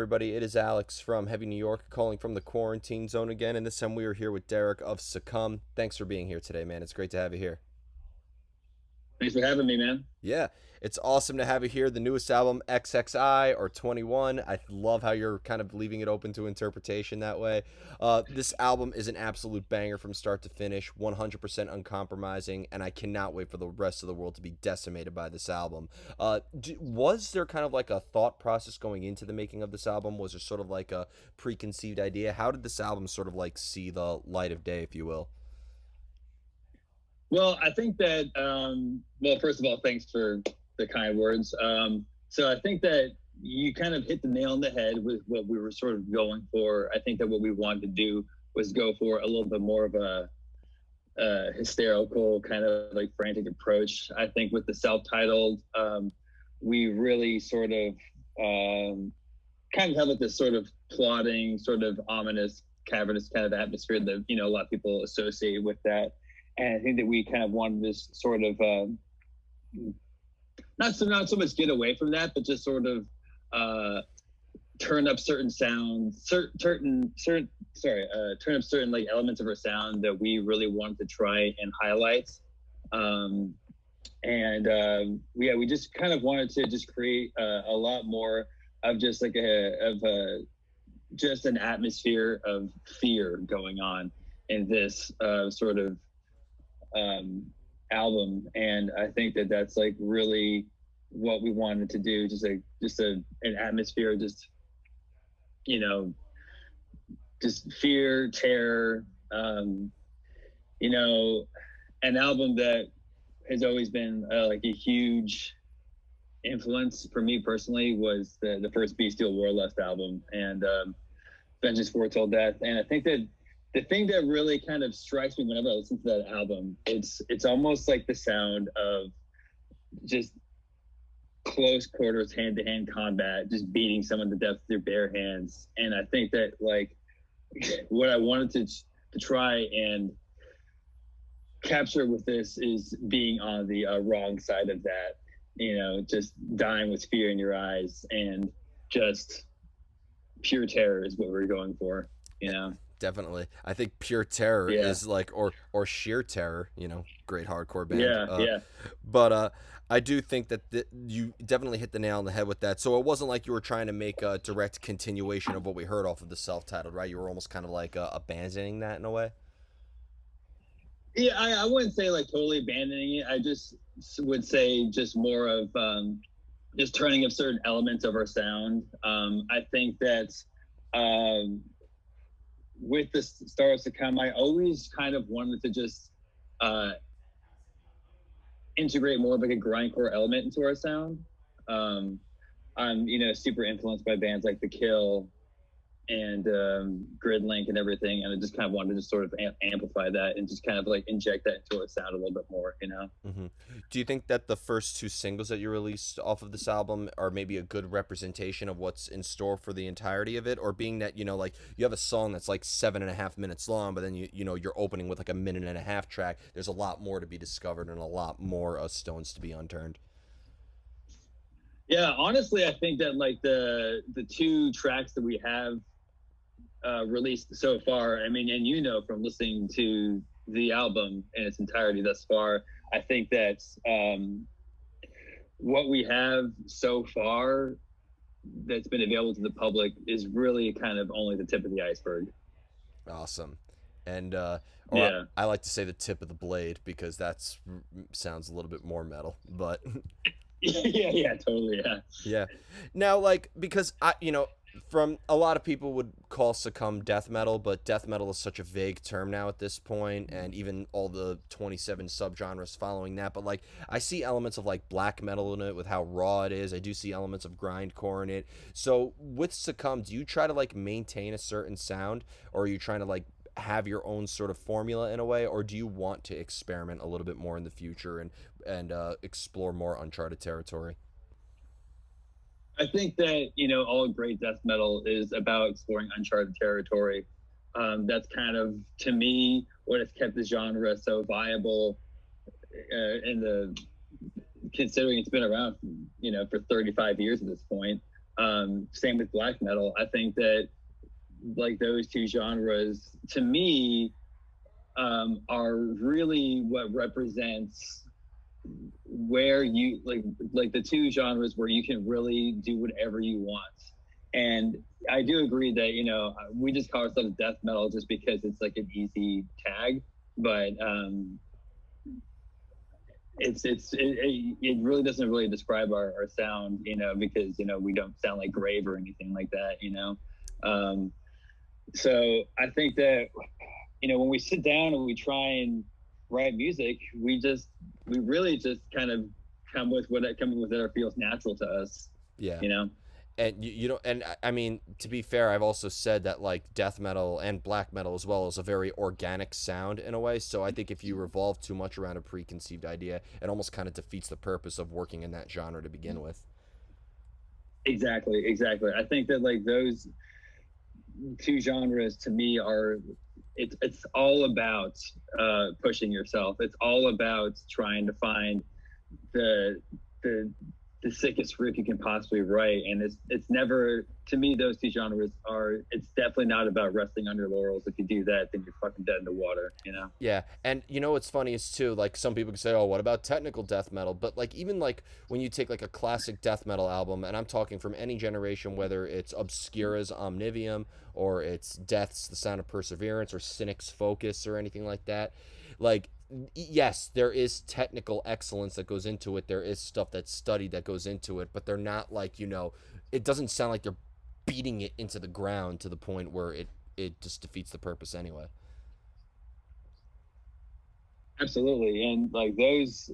everybody. It is Alex from Heavy New York calling from the quarantine zone again. And this time we are here with Derek of Succumb. Thanks for being here today, man. It's great to have you here. Thanks for having me, man. Yeah, it's awesome to have you here. The newest album, XXI or 21. I love how you're kind of leaving it open to interpretation that way. This album is an absolute banger from start to finish, 100% uncompromising, and I cannot wait for the rest of the world to be decimated by this album. Was there kind of like a thought process going into the making of this album? Was there sort of like a preconceived idea? How did this album sort of like see the light of day, if you will? Well, I think that, well, first of all, thanks for the kind words. So I think that you kind of hit the nail on the head with what we were sort of going for. I think that what we wanted to do was go for a little bit more of a hysterical, kind of like frantic approach. I think with the self-titled, we really sort of kind of have like this sort of plotting, sort of ominous, cavernous kind of atmosphere that, a lot of people associate with that. And I think that we kind of wanted this sort of not so much get away from that, but just sort of turn up certain sounds, turn up certain like elements of our sound that we really wanted to try and highlight. We just kind of wanted to just create a lot more of just like just an atmosphere of fear going on in this sort of album. And I think that that's like really what we wanted to do, an atmosphere, you know just fear, terror. You know an album that has always been like a huge influence for me personally was the first Bestial Warlust album, and Vengeance Foretold Death. And I think that the thing that really kind of strikes me whenever I listen to that album, it's almost like the sound of just close quarters, hand-to-hand combat, just beating someone to death with your bare hands. And I think that like what I wanted to try and capture with this is being on the wrong side of that, just dying with fear in your eyes, and just pure terror is what we're going for, Definitely. I think Pure Terror Yeah. is like or Sheer Terror, great hardcore band. Yeah. Yeah. But I do think that you definitely hit the nail on the head with that. So it wasn't like you were trying to make a direct continuation of what we heard off of the self-titled, right? You were almost kind of like abandoning that in a way. Yeah, I wouldn't say like totally abandoning it. I just would say just more of just turning up certain elements of our sound. I think that with the Stars to Come, I always kind of wanted to just integrate more of like a grindcore element into our sound. I'm super influenced by bands like The Kill and Gridlink and everything, and I just kind of wanted to just sort of amplify that and just kind of like inject that into our sound a little bit more. Hmm. Do you think that the first two singles that you released off of this album are maybe a good representation of what's in store for the entirety of it, or being that like you have a song that's like 7.5 minutes long, but then you're opening with like a minute and a half track? There's a lot more to be discovered and a lot more stones to be unturned. Yeah, honestly, I think that like the two tracks that we have released so far, I mean, and from listening to the album in its entirety thus far, I think that what we have so far that's been available to the public is really kind of only the tip of the iceberg. Awesome. And or Yeah. I like to say the tip of the blade because that's sounds a little bit more metal, but Yeah, totally. Yeah. yeah. Now, like, because from a lot of people would call Succumb death metal, but death metal is such a vague term now at this point, and even all the 27 subgenres following that. But like, I see elements of like black metal in it with how raw it is. I do see elements of grindcore in it. So with Succumb, do you try to like maintain a certain sound, or are you trying to like have your own sort of formula in a way, or do you want to experiment a little bit more in the future and explore more uncharted territory? I think that all great death metal is about exploring uncharted territory. That's kind of, to me, what has kept the genre so viable. In the Considering it's been around, for 35 years at this point. Same with black metal. I think that like those two genres to me are really what represents where you like the two genres where you can really do whatever you want. And I do agree that we just call ourselves death metal just because it's like an easy tag, but it really doesn't really describe our sound, because we don't sound like Grave or anything like that. So I think that when we sit down and we try and write music, we really just kind of come with whatever feels natural to us, Yeah. you know. And you know, and I mean, to be fair, I've also said that like death metal and black metal as well is a very organic sound in a way. So I think if you revolve too much around a preconceived idea, it almost kind of defeats the purpose of working in that genre to begin with. Exactly. I think that like those two genres to me are it's all about pushing yourself. It's all about trying to find the the the sickest riff you can possibly write, and it's never, to me, those two genres are, it's definitely not about resting on your laurels. If you do that, then you're fucking dead in the water. Yeah, and you know what's funny is too, like some people can say, "Oh, what about technical death metal?" But like even like when you take like a classic death metal album, and I'm talking from any generation, whether it's Obscura's Omnivium or it's Death's The Sound of Perseverance or Cynic's Focus or anything like that, like yes, there is technical excellence that goes into it. There is stuff that's studied that goes into it, but they're not like it doesn't sound like they're beating it into the ground to the point where it just defeats the purpose anyway. Absolutely. And like those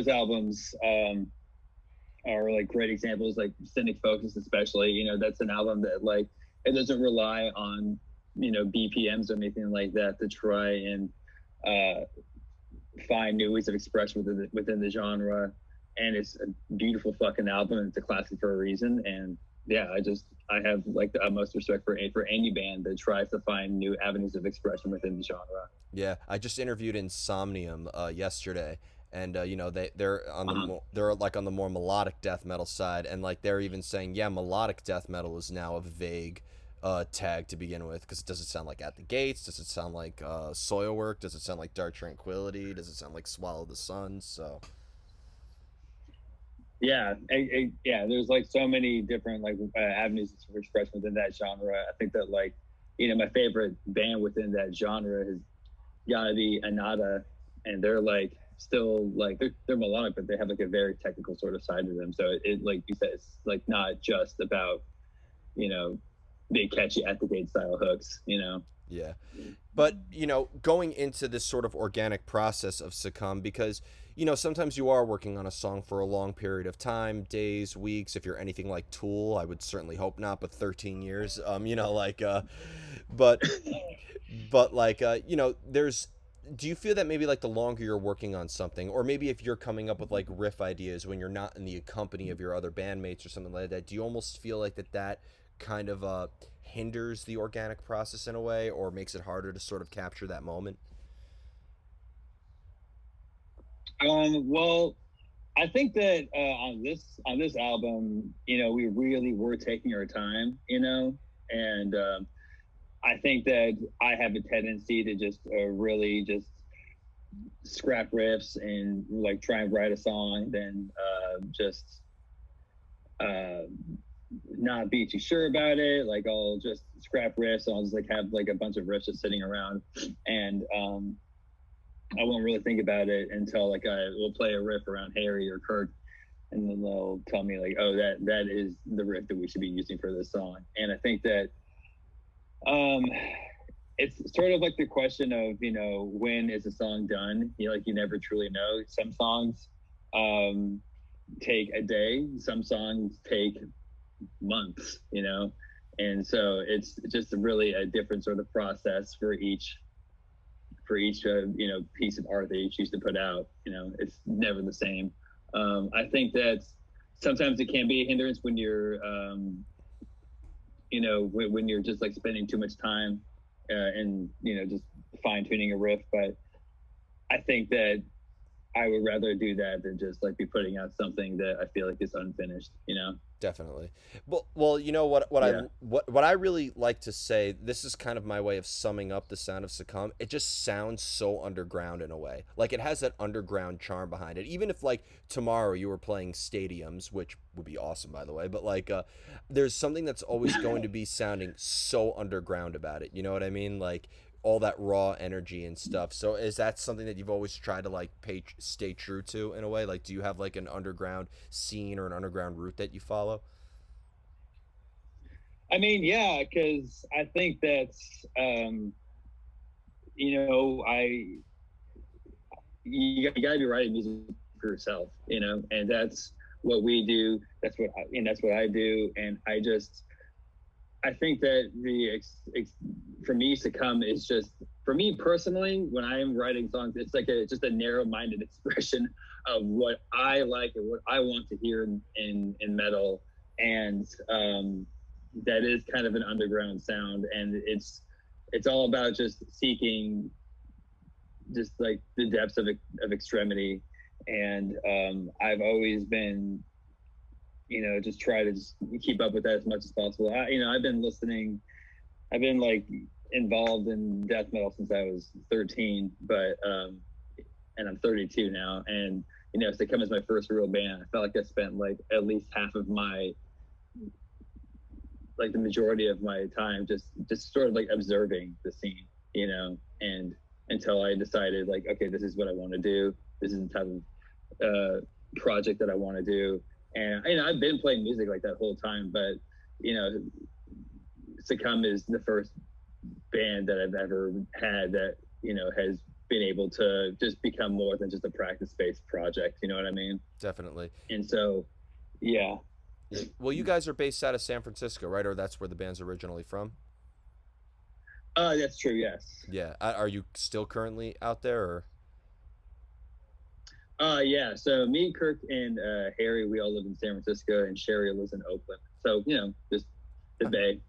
albums are like great examples, like Cynic Focus especially. That's an album that like it doesn't rely on BPMs or anything like that to try and uh find new ways of expression within the genre. And it's a beautiful fucking album, and it's a classic for a reason. And yeah, I have like the utmost respect for any band that tries to find new avenues of expression within the genre. Yeah, I just interviewed Insomnium yesterday, and Uh-huh. they're like on the more melodic death metal side, and like they're even saying, yeah, melodic death metal is now a vague tag to begin with, because does it sound like At the Gates? Does it sound like Soilwork? Does it sound like Dark Tranquility? Does it sound like Swallow the Sun? So Yeah, yeah. There's like so many different like avenues of expression within that genre. I think that like my favorite band within that genre has got to be Anada, and they're like still like they're melodic, but they have like a very technical sort of side to them. So it like you said, it's like not just about you know big catchy At the Gate style hooks. yeah. But, going into this sort of organic process of Succumb, because, sometimes you are working on a song for a long period of time, days, weeks. If you're anything like Tool, I would certainly hope not, but 13 years. But, like, there's, do you feel that maybe like the longer you're working on something, or maybe if you're coming up with like riff ideas when you're not in the company of your other bandmates or something like that, do you almost feel like that kind of hinders the organic process in a way, or makes it harder to sort of capture that moment? Well, I think that on this album, we really were taking our time, and I think that I have a tendency to just really just scrap riffs and like try and write a song, then just uh, not be too sure about it. Like I'll just scrap riffs. I'll just like have like a bunch of riffs just sitting around, and I won't really think about it until like I will play a riff around Harry or Kirk, and then they'll tell me like, oh, that is the riff that we should be using for this song. And I think that um, it's sort of like the question of when is a song done. Like you never truly know. Some songs um, take a day. Some songs take months. And so it's just really a different sort of process for each piece of art that you choose to put out. It's never the same. I think that sometimes it can be a hindrance when you're when you're just like spending too much time and just fine tuning a riff. But I think that I would rather do that than just like be putting out something that I feel like is unfinished, you know? Definitely. Well, you know what Yeah. what I really like to say. This is kind of my way of summing up the sound of Succumb. It just sounds so underground in a way. Like it has that underground charm behind it. Even if like tomorrow you were playing stadiums, which would be awesome by the way, but like there's something that's always going to be sounding so underground about it. You know what I mean? Like all that raw energy and stuff. So is that something that you've always tried to like stay true to in a way? Like do you have like an underground scene or an underground route that you follow? I mean, yeah, because I think that's, you know, you got to be writing music for yourself, you know, and that's what we do. That's what I do. And I think that for me, Succumb is just, for me personally, when I'm writing songs, it's like just a narrow minded expression of what I like and what I want to hear in metal. And, that is kind of an underground sound. And it's all about just seeking just like the depths of extremity. And I've always been, you know, just try to just keep up with that as much as possible. You know, I've been like involved in death metal since I was 13, but and I'm 32 now. And you know, to come as my first real band, I felt like I spent like at least half of my, like the majority of my time just sort of like observing the scene, you know, and until I decided like, okay, this is what I want to do. This is the type of project that I want to do. And you know, I've been playing music like that whole time, but you know, Succumb is the first band that I've ever had that, you know, has been able to just become more than just a practice based project. You know what I mean? Definitely. And so, yeah. Yeah. Well, you guys are based out of San Francisco, right? Or that's where the band's originally from? That's true. Yes. Yeah. Are you still currently out there or Yeah. So me, Kirk, and Harry, we all live in San Francisco, and Sherry lives in Oakland. So you know, just the Bay.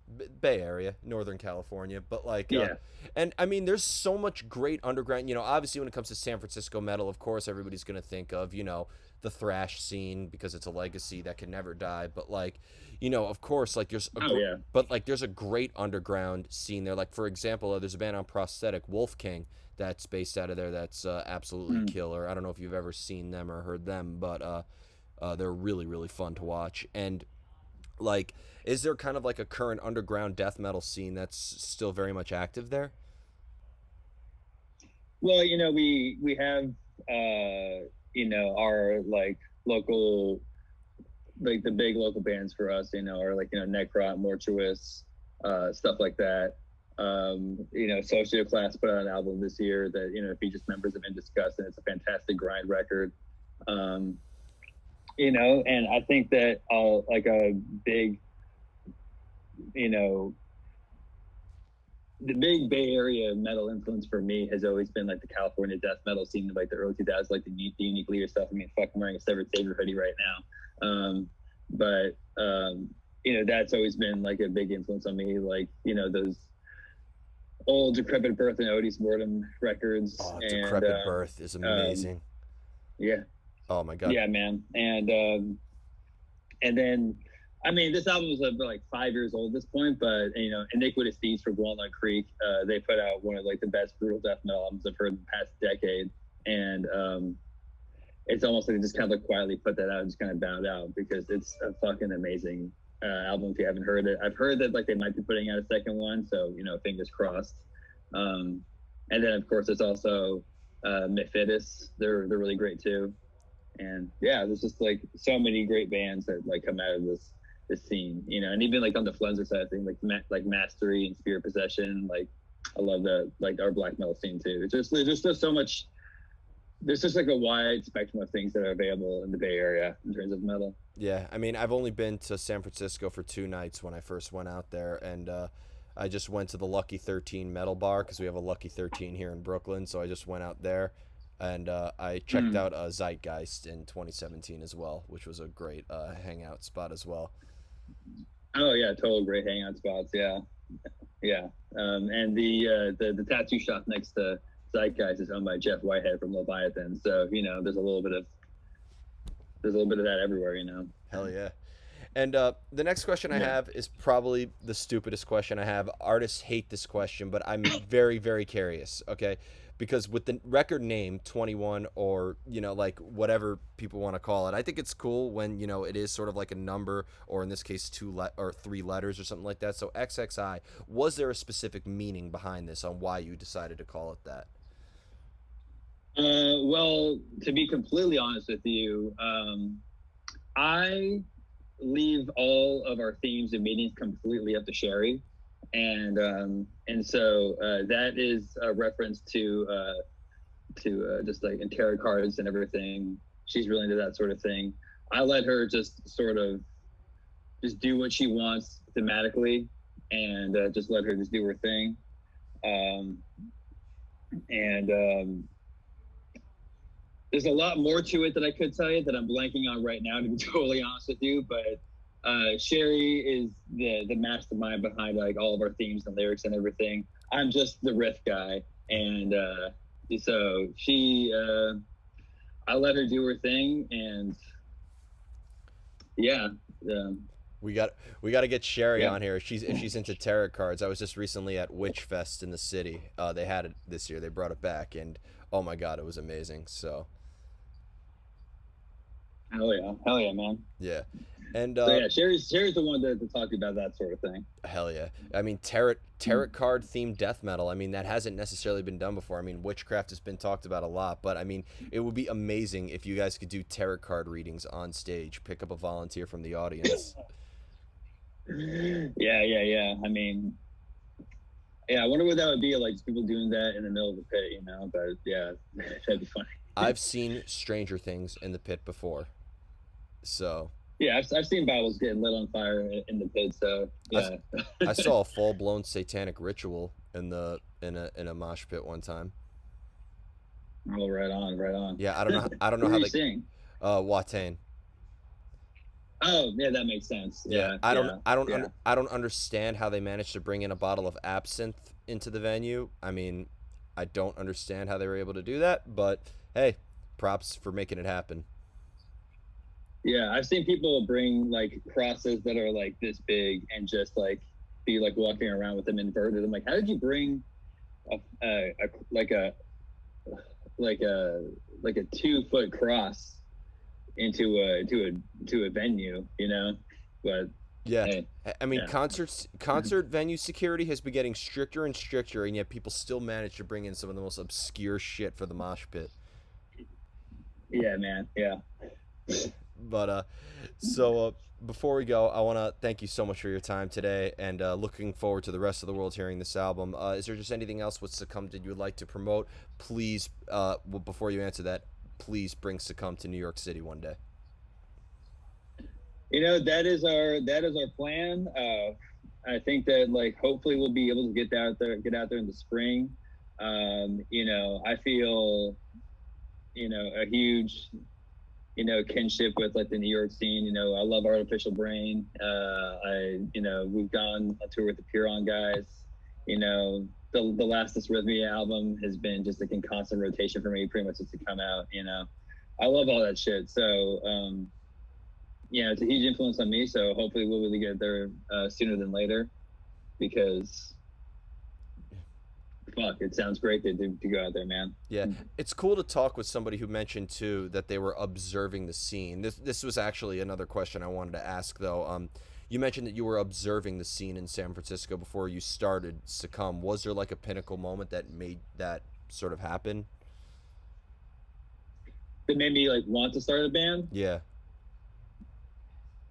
Bay Area, Northern California, but like Yeah. and I mean there's so much great underground, you know, obviously when it comes to San Francisco metal, of course everybody's going to think of, you know, the thrash scene because it's a legacy that can never die, but like, you know, of course like Oh yeah. but like there's a great underground scene there. Like for example, there's a band on Prosthetic, Wolf King, that's based out of there that's absolutely Mm. killer. I don't know if you've ever seen them or heard them, but they're really really fun to watch. And like, is there kind of like a current underground death metal scene that's still very much active there? Well, you know, we have you know, our like local, like the big local bands for us, you know, are like, you know, Necrot, Mortuous, stuff like that. You know, Socioclass put out an album this year that, you know, features members of Indisgust, and it's a fantastic grind record. Um, you know, and I think that like a big, you know, the big Bay Area metal influence for me has always been like the California death metal scene of like the early 2000s, like the Unique Leader stuff. I mean, fuck, I'm wearing a Severed Savior hoodie right now. But you know, that's always been like a big influence on me. Like, you know, those old Decrepit Birth and Otis Mortem records, Oh, and Decrepit Birth is amazing. yeah, Oh my god. yeah, man, and then, I mean, this album was like 5 years old at this point, but you know, Iniquitous Deeds for Walnut Creek, they put out one of like the best brutal death metal albums I've heard in the past decade, and it's almost like they just kind of like quietly put that out and just kind of bowed out because it's a fucking amazing album. If you haven't heard it, I've heard that like they might be putting out a second one, so you know, fingers crossed. Um, and then of course there's also Mephitis. They're really great too. And yeah, there's just like so many great bands that like come out of this scene, you know, and even like on the Flenser side of things, like Mastery and Spirit Possession, like I love the like our black metal scene too. It's just there's just so much. There's just like a wide spectrum of things that are available in the Bay Area in terms of metal. Yeah, I mean, I've only been to San Francisco for 2 nights when I first went out there, and I just went to the Lucky 13 metal bar because we have a Lucky 13 here in Brooklyn, so I just went out there, and I checked out Zeitgeist in 2017 as well, which was a great hangout spot as well. Oh yeah, total great hangout spots. Yeah, yeah. And the tattoo shop next to Zeitgeist is owned by Jeff Whitehead from Leviathan. So, you know, there's a little bit of that everywhere, you know. Hell yeah. And the next question I Yeah. have is probably the stupidest question I have. Artists hate this question, but I'm very, very curious, okay? Because with the record name 21, or, you know, like whatever people want to call it, I think it's cool when, you know, it is sort of like a number, or in this case, or three letters or something like that. So XXI, was there a specific meaning behind this on why you decided to call it that? Well, to be completely honest with you, I leave all of our themes and meetings completely up to Sherry, and so that is a reference to just like in tarot cards and everything. She's really into that sort of thing. I let her just sort of just do what she wants thematically, and just let her just do her thing. Um, and There's a lot more to it that I could tell you that I'm blanking on right now, to be totally honest with you. But Sherry is the mastermind behind like all of our themes and lyrics and everything. I'm just the riff guy, and so I let her do her thing, and yeah, We got we got to get Sherry yeah. on here. If she's into tarot cards. I was just recently at Witch Fest in the city. They had it this year. They brought it back, and oh my god, it was amazing. So Hell yeah, man. yeah, and So yeah, Sherry's the one to talk about that sort of thing. hell yeah. I mean, tarot card themed death metal. I mean, that hasn't necessarily been done before. I mean, witchcraft has been talked about a lot, but I mean, it would be amazing if you guys could do tarot card readings on stage. Pick up a volunteer from the audience. Yeah. I mean, yeah, I wonder what that would be like. Just people doing that in the middle of the pit, you know. But yeah, that'd be funny. I've seen stranger things in the pit before, so Yeah, I've seen Bibles getting lit on fire in the pit. So yeah. I saw a full blown satanic ritual in a mosh pit one time. Oh, right on, right on. Yeah, I don't know Who how are you they seeing? Watain. Oh, yeah, that makes sense. Yeah, Yeah, yeah, yeah. I don't understand how they managed to bring in a bottle of absinthe into the venue. I mean, I don't understand how they were able to do that, but hey, props for making it happen. Yeah, I've seen people bring like crosses that are like this big and just like be like walking around with them inverted. I'm like, how did you bring a like a like a like a 2 foot cross into a venue, you know? But Yeah. hey, I mean, yeah, concert venue security has been getting stricter and stricter, and yet people still manage to bring in some of the most obscure shit for the mosh pit. yeah, man, yeah. But before we go, I want to thank you so much for your time today, and looking forward to the rest of the world hearing this album. Is there just anything else with Succumb that you would like to promote? Please, before you answer that, please bring Succumb to New York City one day. You know, that is our plan. I think that like hopefully we'll be able to get out there in the spring. You know, I feel, you know, a huge, you know, kinship with like the New York scene. You know, I love Artificial Brain. You know, we've gone on tour with the Puron guys. You know, the last Arrhythmia album has been just like in constant rotation for me, pretty much since it come out. You know, I love all that shit. So, yeah, it's a huge influence on me. So hopefully we'll really get there sooner than later, because fuck, it sounds great to go out there, man. Yeah, it's cool to talk with somebody who mentioned too that they were observing the scene. This was actually another question I wanted to ask though. You mentioned that you were observing the scene in San Francisco before you started Succumb. Was there like a pinnacle moment that made that sort of happen? It made me like want to start a band. Yeah.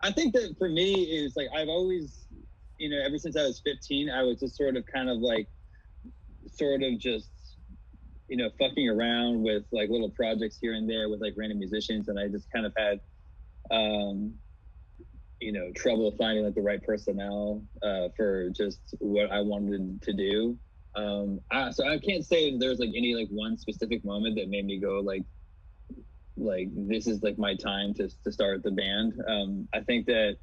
I think that for me is like I've always, you know, ever since I was 15, I was just sort of kind of like sort of just, you know, fucking around with like little projects here and there with like random musicians, and I just kind of had you know, trouble finding like the right personnel for just what I wanted to do. So I can't say there's like any like one specific moment that made me go like this is like my time to start the band. I think that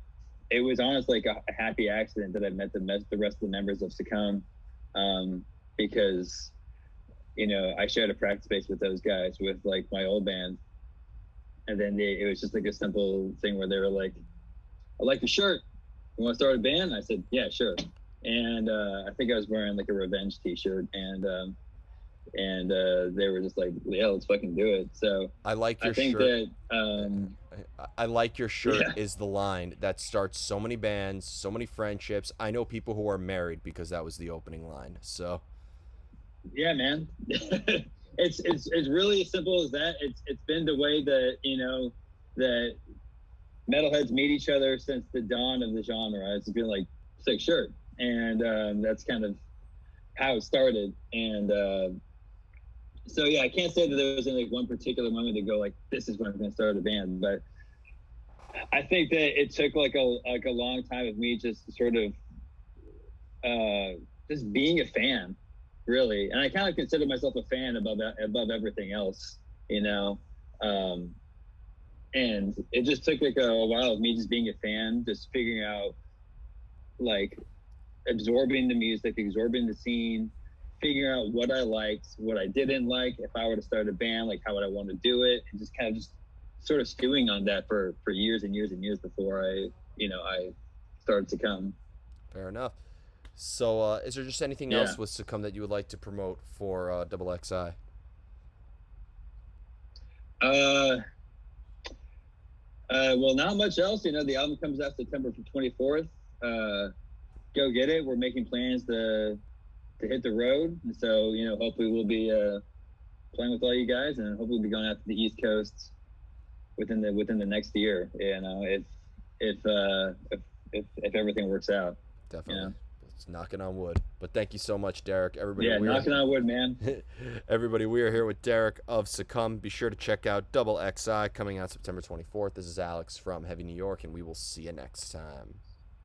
it was honestly like a happy accident that I met the rest of the members of Succumb, because I shared a practice space with those guys with like my old band, and then it was just like a simple thing where they were like, "I like your shirt. You want to start a band?" And I said, "Yeah, sure." And I think I was wearing like a Revenge T-shirt, and they were just like, "Yeah, let's fucking do it." So I like I your think shirt. that I like your shirt yeah, is the line that starts so many bands, so many friendships. I know people who are married because that was the opening line. So yeah, man. It's really as simple as that. It's been the way that that metalheads meet each other since the dawn of the genre. It's been like sick shirt, and that's kind of how it started. And so yeah, I can't say that there was like one particular moment to go like, this is when I'm going to start a band, but I think that it took like a long time of me just sort of just being a fan, really. And I kind of consider myself a fan above everything else, you know. Um, and it just took like a while of me just being a fan, just figuring out like absorbing the music, absorbing the scene, figuring out what I liked, what I didn't like. If I were to start a band, like how would I want to do it, and just kind of just sort of stewing on that for years and years and years before I started to come. fair enough. So is there just anything Yeah. else with Succumb that you would like to promote for Double XI? Uh, well, not much else. The album comes out September 24th. Uh, go get it. We're making plans to hit the road, and so hopefully we'll be playing with all you guys, and hopefully we'll be going out to the East Coast within the next year. If if everything works out. Definitely. It's knocking on wood. But thank you so much, Derek. Everybody, Yeah, knocking on wood, man. everybody, we are here with Derek of Succumb. Be sure to check out Double XI coming out September 24th. This is Alex from Heavy New York, and we will see you next time.